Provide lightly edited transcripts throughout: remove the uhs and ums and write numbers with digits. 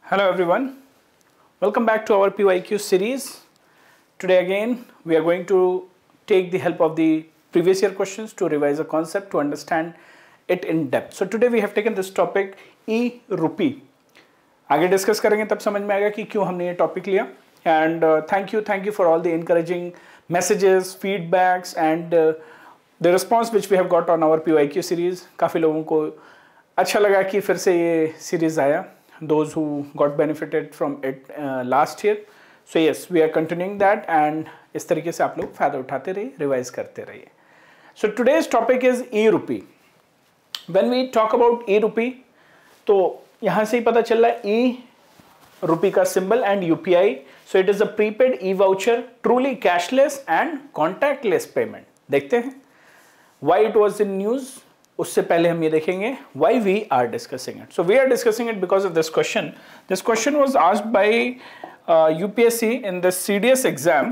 Hello everyone, welcome back to our PYQ series. Today again we are going to take the help of the previous year questions to revise a concept to understand it in depth. So today we have taken this topic e-rupee. आगे discuss करेंगे तब समझ में आएगा कि क्यों हमने ये टॉपिक लिया. And thank you for all the encouraging messages, feedbacks and the response which we have got on our PYQ series. काफ़ी लोगों को अच्छा लगा कि फिर से ये सीरीज़ आया. Those who got benefited from it last year. So yes, we are continuing that and इस तरीके से आप लोग फ़ायदा उठाते रहिए, रिवाइज करते रहिए. So today's topic is e-rupee. When we talk about e-rupee, तो यहाँ से ही पता चल रहा है e-rupee का symbol and UPI. So it is a prepaid e-voucher, truly cashless and contactless payment. देखते हैं why it was in news. उससे पहले हम ये देखेंगे why we are discussing it. So we are discussing it because of this question. This question was asked by UPSC in the CDS exam.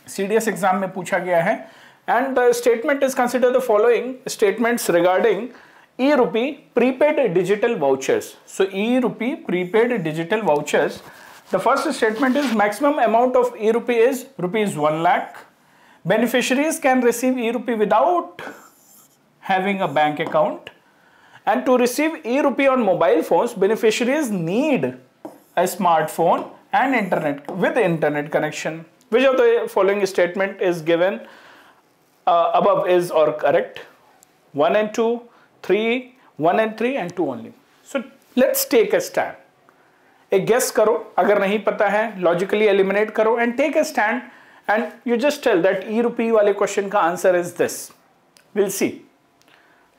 CDS exam में पूछा गया है and the statement is consider the following statements regarding e-rupee prepaid digital vouchers. So e-rupee prepaid digital vouchers. The first statement is maximum amount of e-rupee is rupees 1 lakh. Beneficiaries can receive e-rupee without having a bank account, and to receive e-rupee on mobile phones, beneficiaries need a smartphone and internet with internet connection. Which of the following statement is given above is or correct? 1 and 2, 3, 1 and 3 and 2 only. So let's take a stand. एक guess करो, अगर नहीं पता है logically eliminate करो and take a stand and you just tell that e-rupee वाले question का answer is this. We'll see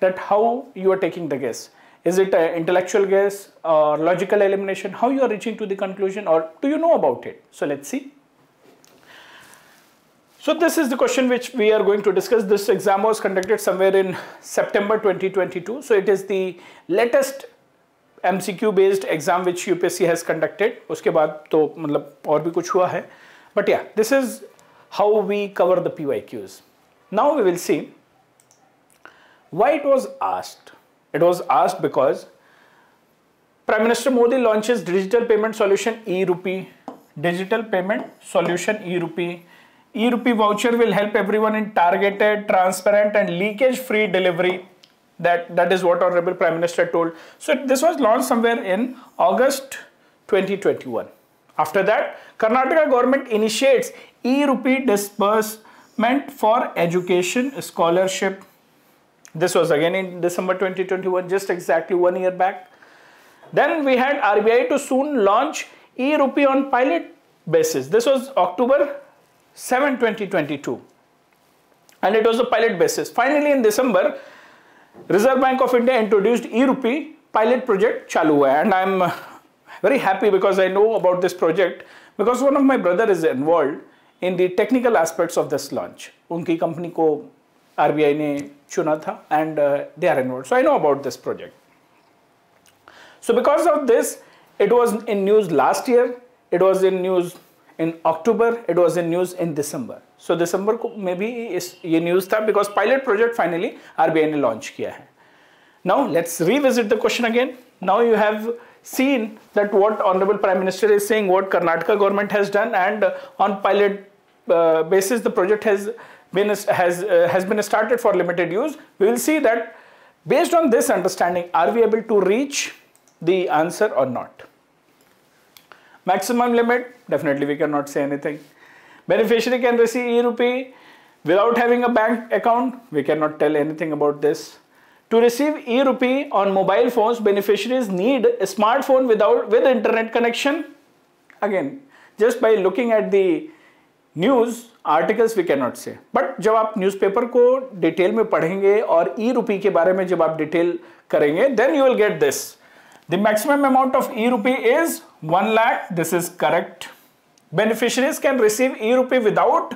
that how you are taking the guess. Is it an intellectual guess or logical elimination? How you are reaching to the conclusion, or do you know about it? So let's see. So this is the question which we are going to discuss. This exam was conducted somewhere in September 2022. So it is the latest MCQ based exam which UPSC has conducted. उसके बाद तो मतलब और भी कुछ हुआ है. But yeah, this is how we cover the PYQs. Now we will see why it was asked. It was asked because Prime Minister Modi launches digital payment solution e-rupee. Digital payment solution e-rupee. E-rupee voucher will help everyone in targeted, transparent and leakage-free delivery. That is what Honorable Prime Minister told. So this was launched somewhere in August 2021. After that, Karnataka government initiates e-rupee disbursement for education scholarship. This was again in December 2021, just exactly 1 year back. Then we had RBI to soon launch e-rupee on pilot basis. This was October 7, 2022. And it was a pilot basis. Finally, in December, Reserve Bank of India introduced e-rupee pilot project chalu hua hai. And I'm very happy because I know about this project because one of my brother is involved in the technical aspects of this launch. Unki company ko RBI ने चुना था and they are involved. So I know about this project. So because of this, it was in news last year, it was in news in October, it was in news in December. So December को में भी ये news था because pilot project finally RBI ने launch किया है. Now let's revisit the question again. Now you have seen that what Honorable Prime Minister is saying, what Karnataka government has done, and on pilot basis the project has been started for limited use. We will see that based on this understanding, are we able to reach the answer or not? Maximum limit, definitely we cannot say anything. Beneficiary can receive e-rupee without having a bank account. We cannot tell anything about this. To receive e-rupee on mobile phones, beneficiaries need a smartphone with internet connection. Again, just by looking at the news articles we can not say, but जब आप newspaper को detail में पढ़ेंगे और ई-रुपी के बारे में जब आप डिटेल करेंगे, then you will get this. The maximum amount of e RUPI is 1 lakh. This is correct. Beneficiaries can receive e RUPI without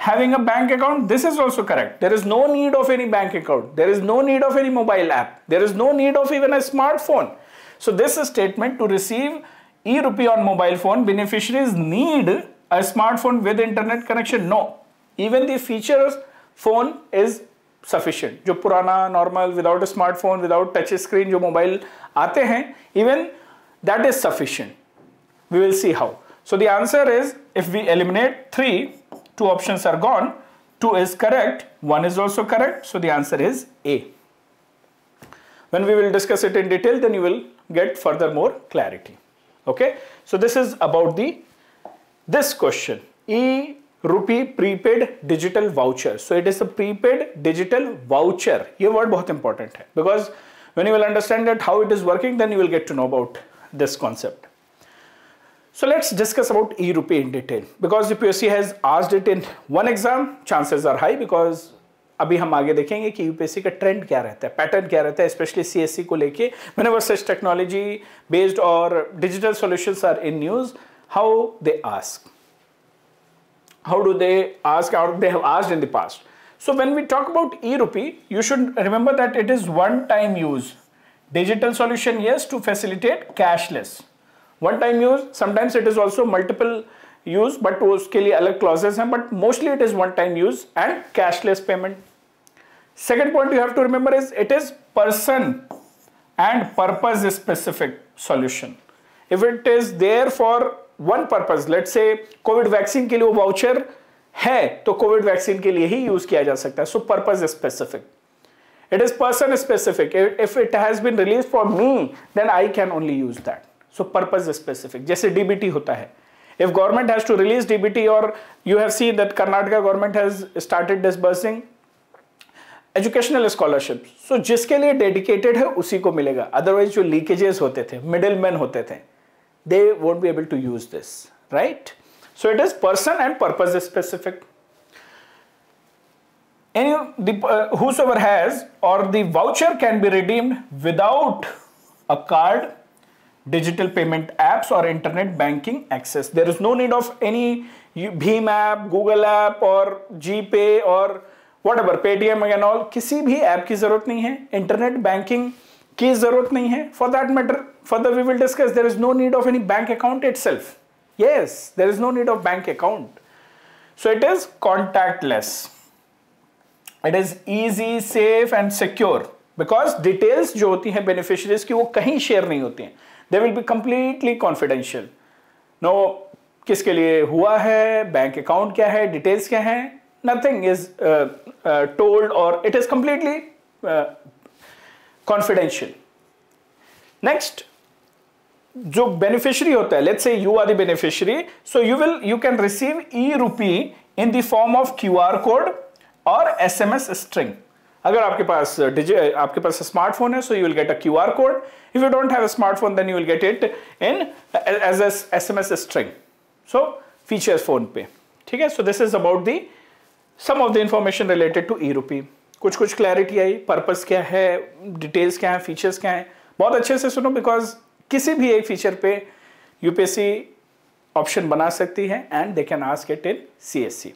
having a bank account. This is also correct. There is no need of any bank account. There is no need of any mobile app. There is no need of even a smartphone. So this statement, to receive e-rupee on mobile phone, beneficiaries need a smartphone with internet connection. No, even the features phone is sufficient. जो पुराना normal without a smartphone, without touch screen जो mobile आते हैं, even that is sufficient. We will see how. So the answer is, if we eliminate 3, 2 options are gone, 2 is correct, 1 is also correct, so the answer is A. When we will discuss it in detail, then you will get further more clarity. Okay, so this is about this question, e-rupee prepaid digital voucher. So it is a prepaid digital voucher. This word बहुत important है, because when you will understand that how it is working, then you will get to know about this concept. So let's discuss about e-rupee in detail, because UPSC has asked it in one exam, chances are high, because अभी हम आगे देखेंगे कि UPSC का trend क्या रहता है, pattern क्या रहता है, स्पेशली सीएससी को लेके. whenever such technology based or digital solutions are in news, how they ask, how do they ask, or they have asked in the past. So when we talk about e-rupee, you should remember that it is one time use. Digital solution, yes, to facilitate cashless. One time use, sometimes it is also multiple use, but उसके लिए अलग clauses हैं, but mostly it is one time use and cashless payment. Second point you have to remember is it is person and purpose specific solution. If it is there for one purpose, let's say COVID vaccine के लिए वो voucher है, तो COVID vaccine के लिए ही use किया जा सकता है. So purpose specific. It is person specific. If it has been released for me, then I can only use that. So purpose specific. जैसे DBT होता है. If government has to release DBT, or you have seen that Karnataka government has started disbursing educational scholarship, so जिसके लिए dedicated है उसी को मिलेगा. Otherwise जो लीकेजेस होते थे, मिडिलमैन होते थे, they won't be able to use this, right? So it is person and purpose specific. whosoever has, or the voucher can be redeemed without a card, digital payment apps or internet banking access. There is no need of any Bheem app, Google app or GPay or whatever, Paytm and all. किसी भी app की जरूरत नहीं है, internet banking की जरूरत नहीं है. For that matter, further we will discuss, there is no need of any bank account itself. Yes, there is no need of bank account. So it is contactless. It is easy, safe and secure, because details जो होती हैं beneficiaries की वो कहीं share नहीं होती हैं. They will be completely confidential. No, किसके लिए हुआ है, बैंक अकाउंट क्या है, डिटेल्स क्या हैं, nothing is told, or it is completely confidential. Next, जो beneficiary होता है, let's say you are the beneficiary, so you can receive e-rupee in the form of QR code or SMS string. अगर आपके पास smartphone है, so you will get a QR code. If you don't have a smartphone, then you will get it as a SMS string. So features phone पे, ठीक है? So this is about some of the information related to e-rupee. कुछ clarity आई, purpose क्या है, details क्या है, features क्या है, बहुत अच्छे से सुनो, because किसी भी एक feature पे UPSC option बना सकती है and they can ask it in CSC.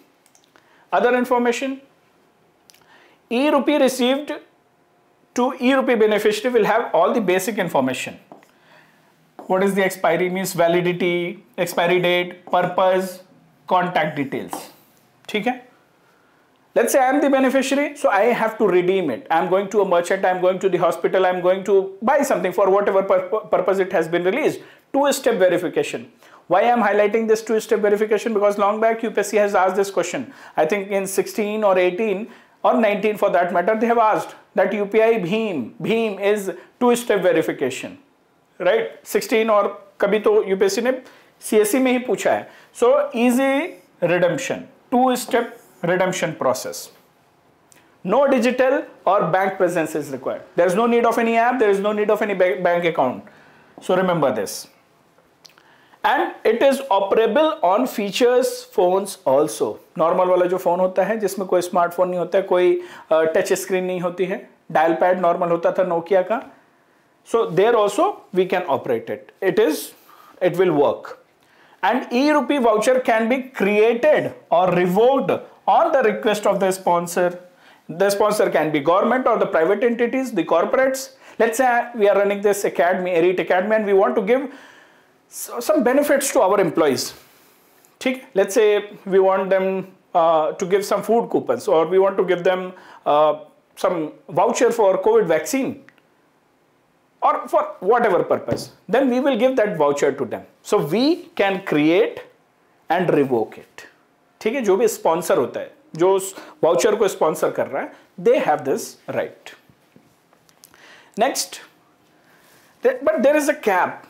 Other information, e-rupee received to e-rupee beneficiary will have all the basic information. What is the expiry, means validity, expiry date, purpose, contact details. ठीक है? Let's say I am the beneficiary, so I have to redeem it. I am going to a merchant, I am going to the hospital, I am going to buy something for whatever purpose it has been released. Two-step verification. Why I am highlighting this two-step verification? Because long back UPSC has asked this question. I think in 16 or 18 or 19 for that matter, they have asked that UPI Bheem is two-step verification, right? 16 और कभी तो UPSC ने CSC में ही पूछा है. So easy redemption, two-step redemption process. No digital or bank presence is required. There is no need of any app, there is no need of any bank account. So remember this. And it is operable on features phones also. Normal वाला जो phone होता है जिसमें कोई smartphone नहीं होता है, कोई touch screen नहीं होती है, dial pad normal होता था Nokia का. So there also we can operate it. It will work. And e-rupee voucher can be created or revoked on the request of the sponsor. The sponsor can be government or the private entities, the corporates. Let's say we are running this academy, Elite Academy, and we want to give some benefits to our employees. ठीक? Let's say we want them to give some food coupons, or we want to give them some voucher for COVID vaccine. or for whatever purpose, then we will give that voucher to them. So we can create and revoke it. ठीक है, जो भी sponsor होता है, जो voucher को sponsor कर रहा है, they have this right. Next, but there is a cap.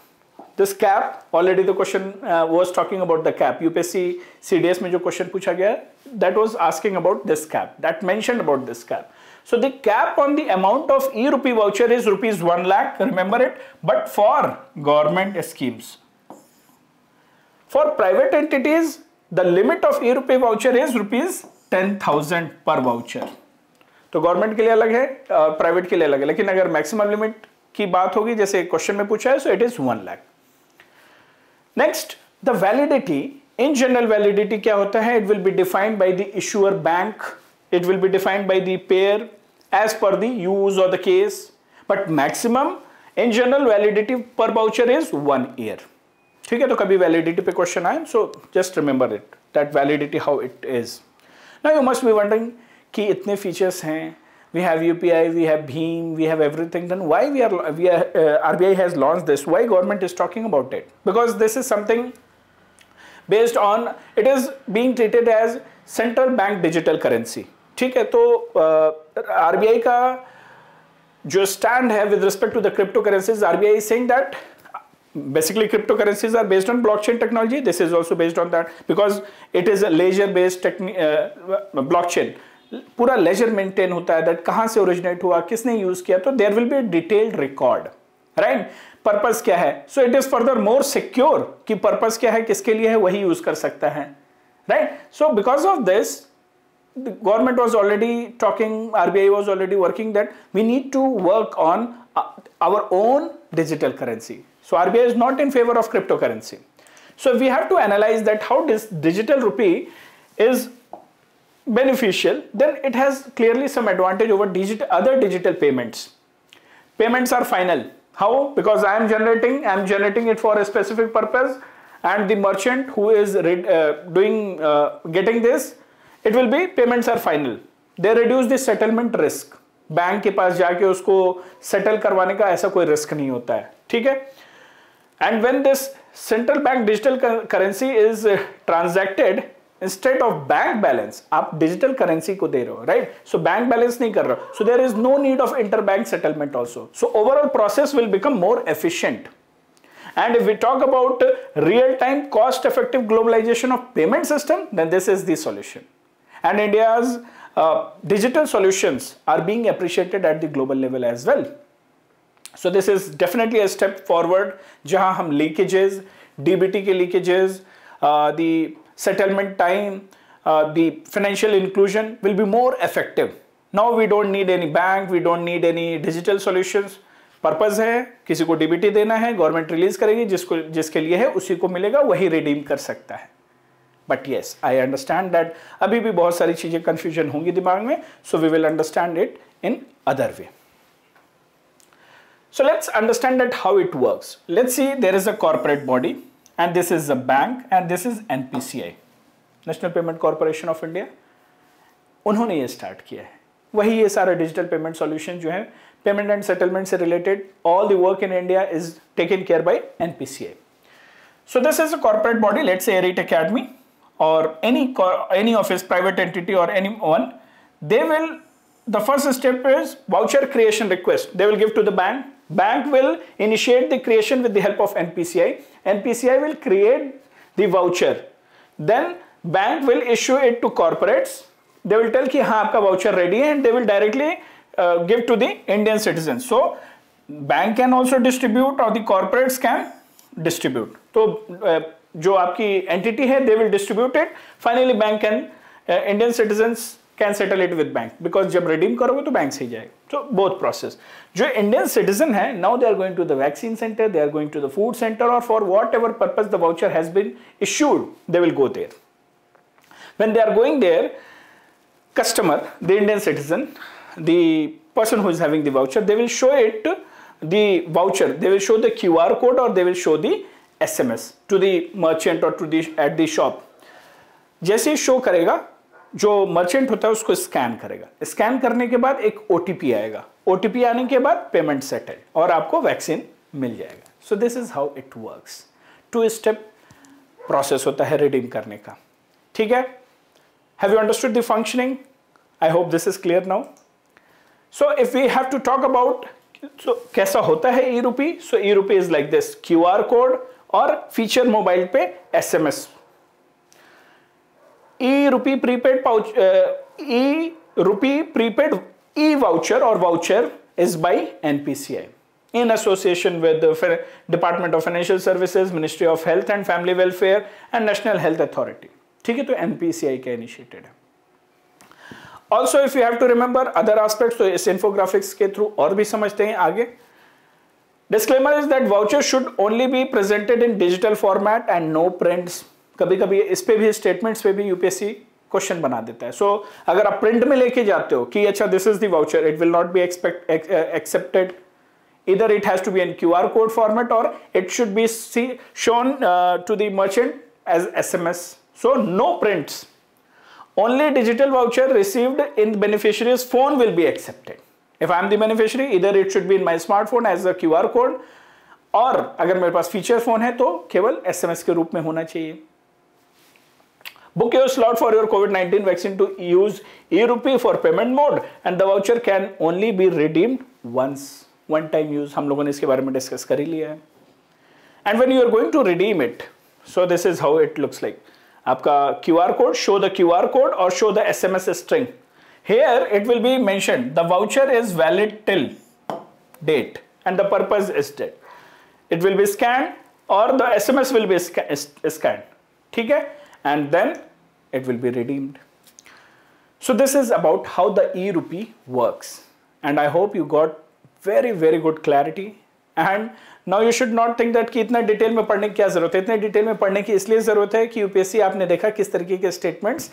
This cap, already the question was talking about the cap. UPSC CDS में जो question पूछा गया, that was asking about this cap. That mentioned about this cap. So the cap on the amount of e-rupee voucher is rupees 1 lakh, remember it, but for government schemes. For private entities, the limit of e-rupee voucher is rupees 10,000 per voucher. तो government के लिए अलग है, private के लिए अलग है, लेकिन अगर मैक्सिमम लिमिट की बात होगी जैसे क्वेश्चन में पूछा है, so it is 1 lakh. Next, the validity, in general validity क्या होता है? It will be defined by the issuer bank, it will be defined by the payer as per the use or the case, but maximum in general validity per voucher is 1 year. ठीक है, तो कभी validity पे question आए, so just remember it, that validity how it is. Now you must be wondering कि इतने features हैं, we have UPI, we have Bheem, we have everything, then why RBI has launched this, why government is talking about it? Because this is something based on, it is being treated as central bank digital currency. ठीक है, तो RBI का जो stand है with respect to the crypto currencies, RBI is saying that basically cryptocurrencies are based on blockchain technology. This is also based on that because it is a ledger based blockchain. पूरा laser maintain होता है, that कहां से originate हुआ, किसने use किया, तो there will be a detailed record, right. Purpose क्या है? So it is further more secure कि पर्पस क्या है, किसके लिए है, वही यूज कर सकता है, right. So because of this the government was already talking, RBI was already working that we need to work on our own digital currency. So RBI is not in favor of cryptocurrency. So we have to analyze that how this digital rupee is beneficial, then it has clearly some advantage over other digital payments. Payments are final. How? Because I am generating it for a specific purpose, and the merchant who is getting this, it will be payments are final. They reduce the settlement risk. Bank के पास जाके उसको settle करवाने का ऐसा कोई risk नहीं होता है, ठीक है. And when this central bank digital currency is transacted instead of bank balance, आप डिजिटल करेंसी को दे रहे हो, राइट. सो बैंक बैलेंस नहीं कर रहे हो, so there is no need of inter bank settlement also. So overall process will become more efficient. And if we talk about real-time cost-effective globalization of payment system, then this is the solution. And India's digital solutions are being appreciated at the global level as well. So this is definitely a step forward जहां हम leakages, DBT के leakages, the settlement time, the financial inclusion will be more effective. Now we don't need any bank, we don't need any digital solutions. Purpose है, किसी को DBT देना है, government release करेगी, जिसके लिए है उसी को मिलेगा, वही रिडीम कर सकता है. But yes, I understand that अभी भी बहुत सारी चीजें कंफ्यूजन होंगी दिमाग में, so we will understand it in other way. So let's understand that how it works. Let's see, there is a corporate body and this is a bank and this is NPCI, national payment corporation of India. उन्होंने ये start किया है, वही ये सारा digital payment solution जो है payment and settlement से रिलेटेड, all the work in India is taken care by NPCI. So this is a corporate body, let's say एरीट academy or any office, private entity or anyone, they will, the first step is voucher creation request. They will give to the bank. Bank will initiate the creation with the help of NPCI. NPCI will create the voucher. Then bank will issue it to corporates. They will tell कि हाँ आपका voucher ready है, and they will directly give to the Indian citizens. So bank can also distribute or the corporates can distribute. तो जो आपकी entity है, they will distribute it. Finally bank can, Indian citizens can settle it with bank, because जब redeem करोगे तो bank से ही जाएगा. तो बोथ प्रोसेस. जो इंडियन सिटीजन है, now they are going to the vaccine centre, they are going to the food centre, और for whatever purpose the voucher has been issued, they will go there. When they are going there, customer, the Indian citizen, the person who is having the voucher, they will show it the voucher, they will show the QR code or they will show the SMS to the merchant or to the at the shop. जैसे ही show करेगा, जो merchant होता है उसको scan करेगा. Scan करने के बाद एक OTP आएगा. OTP आने के बाद पेमेंट सेटल और आपको वैक्सीन मिल जाएगा. So this is how it works. 2 step process होता है रिडीम करने का. ठीक है. Have you understood the functioning? I hope this is clear now. So if we have to talk about कैसा होता है e rupee. So e rupee is like this, QR code और फीचर मोबाइल पे SMS. E rupee prepaid pouch, e rupee prepaid e voucher और voucher is by NPCI in association with the Department of Financial Services, Ministry of Health and Family Welfare and National Health Authority. ठीक है, तो NPCI का initiated है. Also if you have to remember other aspects, तो इस infographics के through और भी समझते हैं आगे. Disclaimer is that voucher should only be presented in digital format and no prints. कभी कभी इस पे भी स्टेटमेंट्स पे भी यूपीएससी क्वेश्चन बना देता है. सो अगर आप प्रिंट में लेके जाते हो कि अच्छा this is the voucher, it will not be accepted. either it has to be in QR code format or it should be shown to the merchant as SMS. So no prints. Only digital voucher received in beneficiary's phone will be accepted. If I am the beneficiary, either it should be in my smartphone as a QR code, और अगर मेरे पास feature phone है तो केवल SMS के रूप में होना चाहिए. Book your slot for your COVID-19 vaccine to use e-rupee for payment mode and the voucher can only be redeemed once. One time use. हम लोगों ने इसके बारे में डिस्कस कर ही लिया है. And when you are going to redeem it, so this is how it looks like. आपका QR code, show the QR code or show the SMS string. Here it will be mentioned the voucher is valid till date and the purpose is date. It will be scanned or the SMS will be scanned. ठीक है? And then it will be redeemed. So this is about how the e-rupee works. And I hope you got very good clarity. And now you should not think that कि इतना detail में पढ़ने की क्या जरूरत है. इतने डिटेल में पढ़ने की इसलिए जरूरत है कि यूपीएससी आपने देखा किस तरीके के स्टेटमेंट्स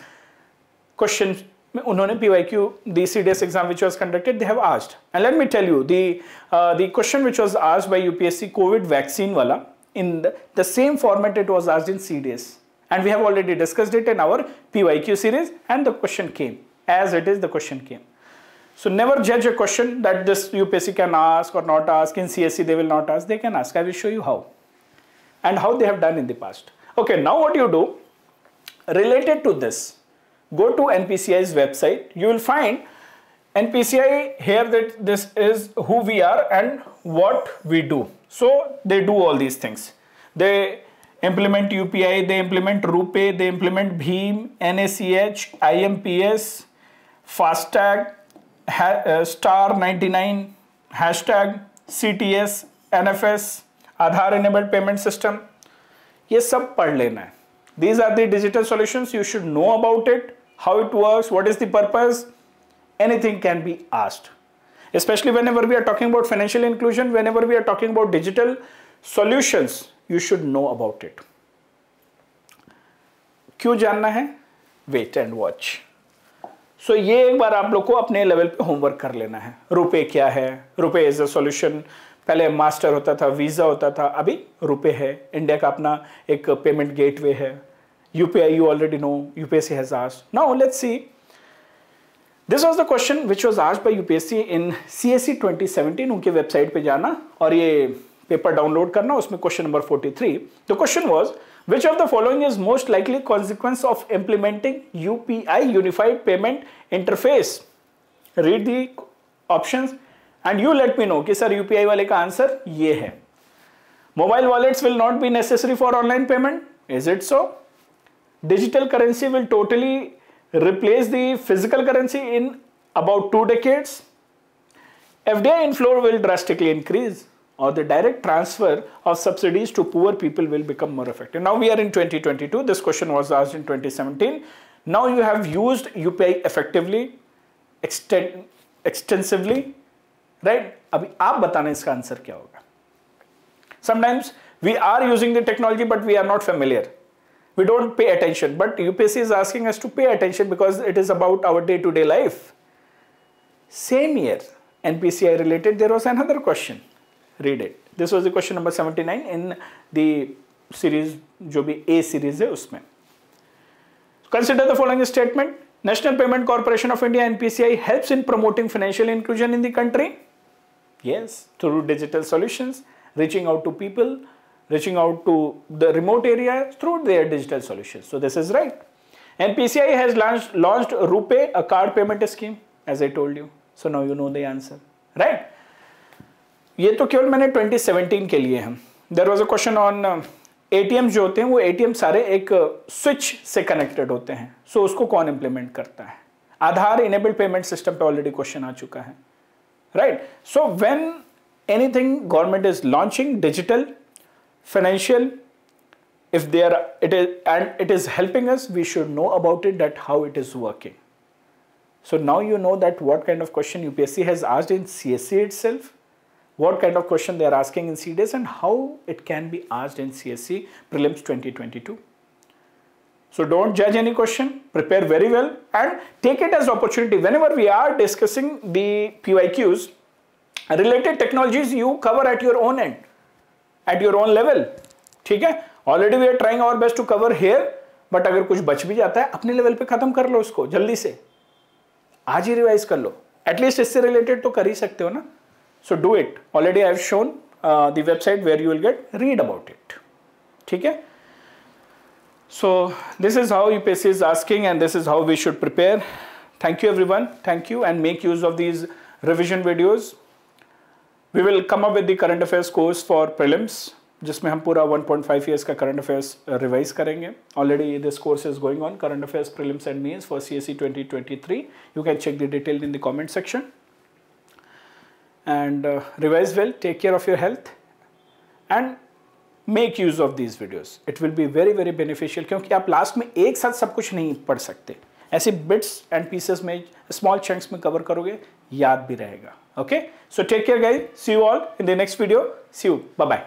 क्वेश्चन में उन्होंने PYQ the CDS exam which was conducted they have asked. And let me tell you the question which was asked by UPSC COVID vaccine wala in the same format it was asked in CDS. And we have already discussed it in our PYQ series and the question came as it is. The question came. So never judge a question that this UPSC can ask or not ask. In CSC they will not ask. They can ask. I will show you how and how they have done in the past. Okay, now what you do related to this, go to NPCI's website. You will find NPCI here that this is who we are and what we do. So they do all these things. They implement UPI, they implement RuPay, they implement BHIM, NACH, IMPS, FASTag, Star 99, hashtag CTS, NFS, Aadhaar enabled payment system. ये सब पढ़ लेना है. These are the digital solutions. You should know about it, how it works, what is the purpose. Anything can be asked. Especially whenever we are talking about financial inclusion, whenever we are talking about digital solutions, you should know about it. क्यों जानना है? Wait and watch. So ये एक बार आप लोग को अपने level पे होमवर्क कर लेना है. रुपए क्या है? रुपए इज अ सॉल्यूशन. पहले मास्टर होता था, वीजा होता था, अभी रुपए है. इंडिया का अपना एक पेमेंट गेटवे है. UPI you already know. UPSC has asked. Now let's see. This was the question which was asked by UPSC in CSE 2017. उनके वेबसाइट पे जाना और ये पेपर डाउनलोड करना. उसमें question number 43. The question was, which of the following is most likely consequence of implementing UPI Unified Payment Interface? Read the options and you let me know कि sir UPI वाले का answer ये है. Mobile wallets will not be necessary for online payment. Is it so? Digital currency will totally replace the physical currency in about 2 decades. FDI inflow will drastically increase. Or the direct transfer of subsidies to poor people will become more effective. Now we are in 2022. This question was asked in 2017. Now you have used UPI effectively, extensively, right? अभी आप बताना इसका answer क्या होगा? Sometimes we are using the technology, but we are not familiar. We don't pay attention. But UPSC is asking us to pay attention because it is about our day-to-day life. Same year, NPCI related, there was another question. Read it. This was the question number 79 in the series जो भी A series है उसमें. Consider the following statement. National Payment Corporation of India NPCI helps in promoting financial inclusion in the country. Yes, through digital solutions, reaching out to people, reaching out to the remote areas through their digital solutions. So this is right. NPCI has launched RuPay, a card payment scheme, as I told you. So now you know the answer, right? ये तो केवल मैंने 2017 के लिए हैं. There was a question on ATM जो होते हैं वो ATM सारे एक स्विच से कनेक्टेड होते हैं. So उसको कौन इम्प्लीमेंट करता है? आधार इनेबल्ड पेमेंट सिस्टम पे ऑलरेडी क्वेश्चन आ चुका है, right? So when anything government is launching digital, financial, if it is helping us, we should know about it, that how it is working. So now you know that what kind of question UPSC has asked in CSC itself, what kind of question they are asking in CDS, and how it can be asked in CSC Prelims 2022. So don't judge any question, prepare very well and take it as opportunity. Whenever we are discussing the PYQs, related technologies you cover at your own end, at your own level. ठीक है? Already we are trying our best to cover here, but अगर कुछ बच भी जाता है अपने level पे खत्म कर लो उसको जल्दी से. आज ही रिवाइज कर लो. एटलीस्ट इससे रिलेटेड तो कर ही सकते हो ना. So do it. Already I have shown the website where you will read about it. ठीक है? So this is how UPSC is asking and this is how we should prepare. Thank you everyone. Thank you and make use of these revision videos. We will come up with the current affairs course for prelims, जिसमें हम पूरा 1.5 years का current affairs revise करेंगे. Already this course is going on, current affairs prelims and mains for CSE 2023. You can check the detail in the comment section. And revise well, take care of your health and make use of these videos. It will be very very beneficial क्योंकि आप last में एक साथ सब कुछ नहीं पढ़ सकते. ऐसे bits and pieces में small chunks में cover करोगे, याद भी रहेगा. Okay? So take care guys. See you all in the next video. See you. Bye bye.